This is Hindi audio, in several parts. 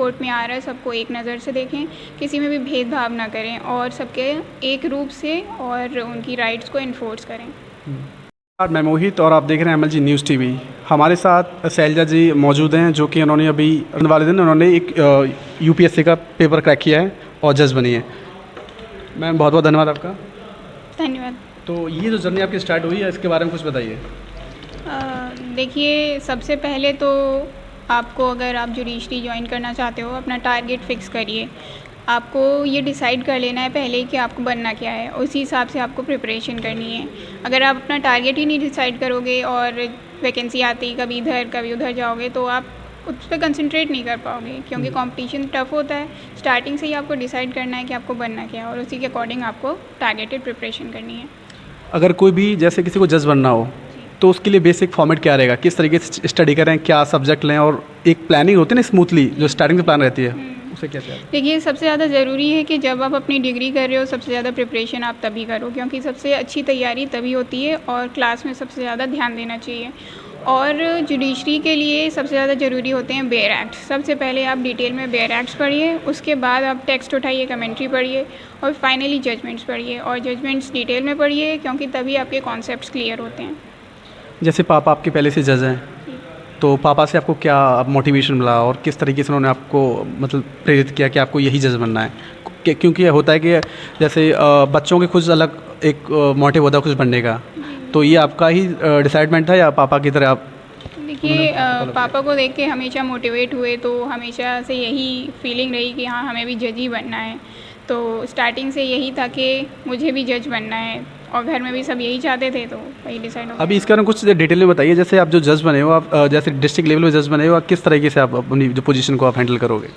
कोर्ट में आ रहा है सबको एक नज़र से देखें, किसी में भी भेदभाव ना करें और सबके एक रूप से और उनकी राइट्स को इन्फोर्स करें। मैं मोहित और आप देख रहे हैं MLG न्यूज़ TV। हमारे साथ शैलजा जी मौजूद हैं जो कि उन्होंने अभी वाले दिन उन्होंने एक UPSC का पेपर क्रैक किया है और जज बनी है। मैम बहुत बहुत धन्यवाद आपका। धन्यवाद। तो ये जो जर्नी आपकी स्टार्ट हुई है इसके बारे में कुछ बताइए। देखिए, सबसे पहले तो आपको, अगर आप जुडिशरी ज्वाइन करना चाहते हो, अपना टारगेट फ़िक्स करिए। आपको ये डिसाइड कर लेना है पहले कि आपको बनना क्या है, उसी हिसाब से आपको प्रिपरेशन करनी है। अगर आप अपना टारगेट ही नहीं डिसाइड करोगे और वैकेंसी आती कभी इधर कभी उधर जाओगे तो आप उस पर कंसंट्रेट नहीं कर पाओगे, क्योंकि कंपटीशन टफ होता है। स्टार्टिंग से ही आपको डिसाइड करना है कि आपको बनना क्या है और उसी के अकॉर्डिंग आपको टारगेटेड प्रिपरेशन करनी है। अगर कोई भी जैसे किसी को जज बनना हो तो उसके लिए बेसिक फॉर्मेट क्या रहेगा, किस तरीके से स्टडी करें, क्या सब्जेक्ट लें, और एक प्लानिंग होती है ना स्मूथली जो स्टार्टिंग से प्लान रहती है उसे क्या चाहिए? देखिए, सबसे ज़्यादा ज़रूरी है कि जब आप अपनी डिग्री कर रहे हो सबसे ज़्यादा प्रिपरेशन आप तभी करो, क्योंकि सबसे अच्छी तैयारी तभी होती है और क्लास में सबसे ज़्यादा ध्यान देना चाहिए। और जुडिशरी के लिए सबसे ज़्यादा ज़रूरी होते हैं बेयर एक्ट। सबसे पहले आप डिटेल में बेयर एक्ट्स पढ़िए, उसके बाद आप टेक्स्ट उठाइए, कमेंट्री पढ़िए और फाइनली जजमेंट्स पढ़िए, और जजमेंट्स डिटेल में पढ़िए क्योंकि तभी आपके कॉन्सेप्ट्स क्लियर होते हैं। जैसे पापा आपके पहले से जज हैं, तो पापा से आपको क्या मोटिवेशन मिला और किस तरीके से उन्होंने आपको मतलब प्रेरित किया कि आपको यही जज बनना है? क्योंकि होता है कि जैसे बच्चों के खुद अलग एक मोटिव होता है कुछ बनने का, तो ये आपका ही डिसाइडमेंट था या पापा की तरह आप? देखिए, पापा को देख के हमेशा मोटिवेट हुए, तो हमेशा से यही फीलिंग रही कि हाँ, हमें भी जज ही बनना है। तो स्टार्टिंग से यही था कि मुझे भी जज बनना है और घर में भी सब यही चाहते थे, तो वही डिसाइड हो गया। अभी इसके बारे में कुछ डिटेल में बताइए। जैसे आप जो जज बने हो, आप जैसे डिस्ट्रिक्ट लेवल पे जज बने हो, किस तरीके से आप अपनी जो पोजीशन को आप हैंडल करोगे?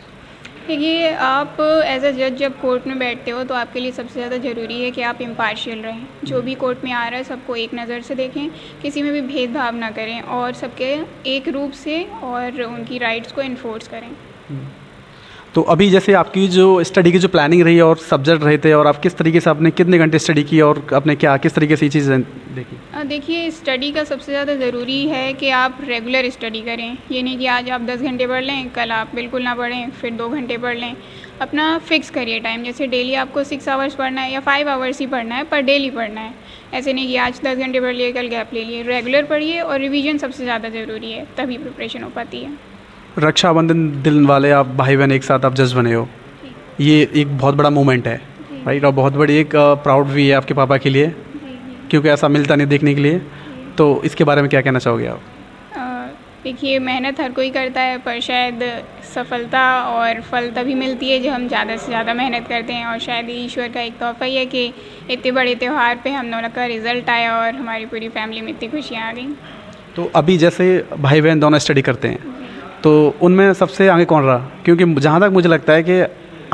देखिए, आप एज अ जज जब कोर्ट में बैठते हो तो आपके लिए सबसे ज़्यादा ज़रूरी है कि आप इम्पार्शियल रहें। जो भी कोर्ट में आ रहा है सबको एक नज़र से देखें, किसी में भी भेदभाव ना करें और सबके एक रूप से और उनकी राइट्स को इन्फोर्स करें। तो अभी जैसे आपकी जो स्टडी की जो प्लानिंग रही और सब्जेक्ट रहे थे, और आप किस तरीके से आपने कितने घंटे स्टडी की और आपने क्या किस तरीके से ये चीज़ें देखी? देखिए, स्टडी का सबसे ज़्यादा ज़रूरी है कि आप रेगुलर स्टडी करें। ये नहीं कि आज आप 10 घंटे पढ़ लें, कल आप बिल्कुल ना पढ़ें, फिर 2 घंटे पढ़ लें। अपना फिक्स करिए टाइम, जैसे डेली आपको 6 आवर्स पढ़ना है या 5 आवर्स ही पढ़ना है, पर डेली पढ़ना है। ऐसे नहीं कि आज 10 घंटे पढ़ लिए, कल गैप ले लिए। रेगुलर पढ़िए और रिवीजन सबसे ज़्यादा ज़रूरी है, तभी प्रिपरेशन हो पाती है। रक्षाबंधन दिन वाले आप भाई बहन एक साथ आप जज बने हो, ये एक बहुत बड़ा मोमेंट है, राइट? और बहुत बड़ी एक प्राउड भी है आपके पापा के लिए, क्योंकि ऐसा मिलता नहीं देखने के लिए। तो इसके बारे में क्या कहना चाहोगे आप? देखिए, मेहनत हर कोई करता है, पर शायद सफलता और फल तभी मिलती है जब हम ज़्यादा से ज़्यादा मेहनत करते हैं, और शायद ईश्वर का एक तोहफ़ा ही है कि इतने बड़े त्यौहार पे हम दोनों का रिज़ल्ट आया और हमारी पूरी फैमिली में इतनी खुशियाँ आ गई। तो अभी जैसे भाई बहन दोनों स्टडी करते हैं, तो उनमें सबसे आगे कौन रहा? क्योंकि जहाँ तक मुझे लगता है कि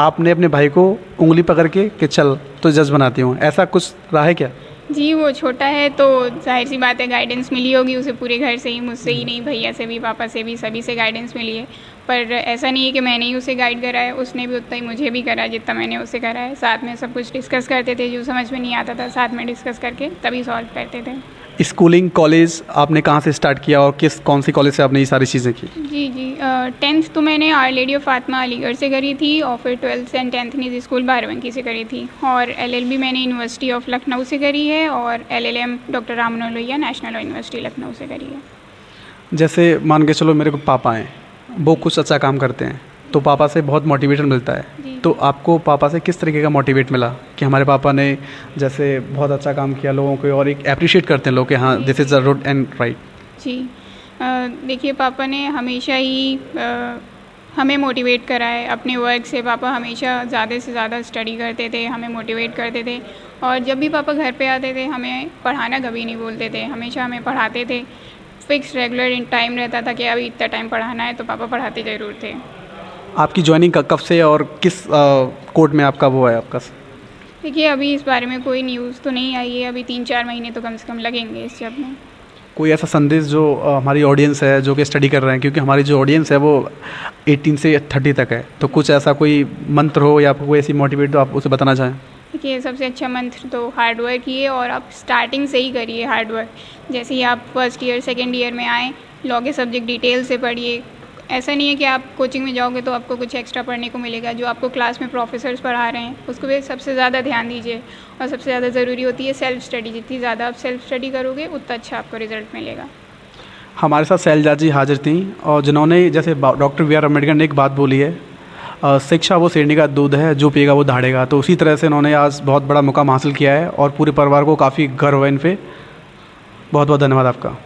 आपने अपने भाई को उंगली पकड़ के कि चल तो जज बनाती हूँ, ऐसा कुछ रहा है क्या? जी, वो छोटा है तो जाहिर सी बात है गाइडेंस मिली होगी उसे पूरे घर से ही, मुझसे ही नहीं, भैया से भी, पापा से भी, सभी से गाइडेंस मिली है। पर ऐसा नहीं है कि मैंने ही उसे गाइड करा है, उसने भी उतना ही मुझे भी करा जितना मैंने उसे करा है। साथ में सब कुछ डिस्कस करते थे, जो समझ में नहीं आता था साथ में डिस्कस करके तभी सॉल्व करते थे। स्कूलिंग कॉलेज आपने कहाँ से स्टार्ट किया और कौन सी कॉलेज से आपने ये सारी चीज़ें की? जी 10th तो मैंने Our Lady of Fatima Aligarh से करी थी, और फिर 12th एंड 10th निजी स्कूल बाराबंकी से करी थी, और LLB मैंने यूनिवर्सिटी ऑफ लखनऊ से करी है, और LLM doctor Ram Manohar Lohia national university Lucknow से करी है। जैसे मान के चलो मेरे को पापा हैं, वो कुछ अच्छा काम करते हैं, तो पापा से बहुत मोटिवेशन मिलता है। तो आपको पापा से किस तरीके का मोटिवेट मिला कि हमारे पापा ने जैसे बहुत अच्छा काम किया लोगों को, और एक अप्रिशिएट करते हैं लोग कि हाँ this is the good and right? जी, देखिए, पापा ने हमेशा ही हमें मोटिवेट करा है अपने वर्क से। पापा हमेशा ज़्यादा से ज़्यादा स्टडी करते थे, हमें मोटिवेट करते थे, और जब भी पापा घर पे आते थे हमें पढ़ाना कभी नहीं बोलते थे, हमेशा हमें पढ़ाते थे। फिक्स रेगुलर टाइम रहता था कि अभी इतना टाइम पढ़ाना है, तो पापा पढ़ाते ज़रूर थे। आपकी ज्वाइनिंग कब से और किस कोर्ट में आपका वो है आपका? देखिए, अभी इस बारे में कोई न्यूज़ तो नहीं आई है, अभी 3-4 महीने तो कम से कम लगेंगे इस जब में। कोई ऐसा संदेश जो हमारी ऑडियंस है जो कि स्टडी कर रहे हैं, क्योंकि हमारी जो ऑडियंस है वो 18 से 30 तक है, तो कुछ ऐसा कोई मंत्र हो या कोई ऐसी मोटिवेट तो आप उसे बताना चाहें? देखिए, सबसे अच्छा मंत्र तो हार्ड वर्क ही है, और आप स्टार्टिंग से ही करिए हार्ड वर्क। जैसे ही आप फर्स्ट ईयर सेकेंड ईयर में आएँ, लॉ के सब्जेक्ट डिटेल से पढ़िए, ऐसा नहीं है कि आप कोचिंग में जाओगे तो आपको कुछ एक्स्ट्रा पढ़ने को मिलेगा। जो आपको क्लास में प्रोफेसर्स पढ़ा रहे हैं उसको भी सबसे ज़्यादा ध्यान दीजिए। और सबसे ज़्यादा ज़रूरी होती है सेल्फ स्टडी। जितनी ज़्यादा आप सेल्फ स्टडी करोगे उतना अच्छा आपको रिजल्ट मिलेगा। हमारे साथ शैलजा जी हाजिर थी और जिन्होंने जैसे डॉक्टर बी आर अम्बेडकर ने एक बात बोली है, शिक्षा वो शेरनी का दूध है, जो पिएगा वो दहाड़ेगा। तो उसी तरह से इन्होंने आज बहुत बड़ा मुकाम हासिल किया है और पूरे परिवार को काफ़ी गर्व है इन पे। बहुत बहुत धन्यवाद आपका।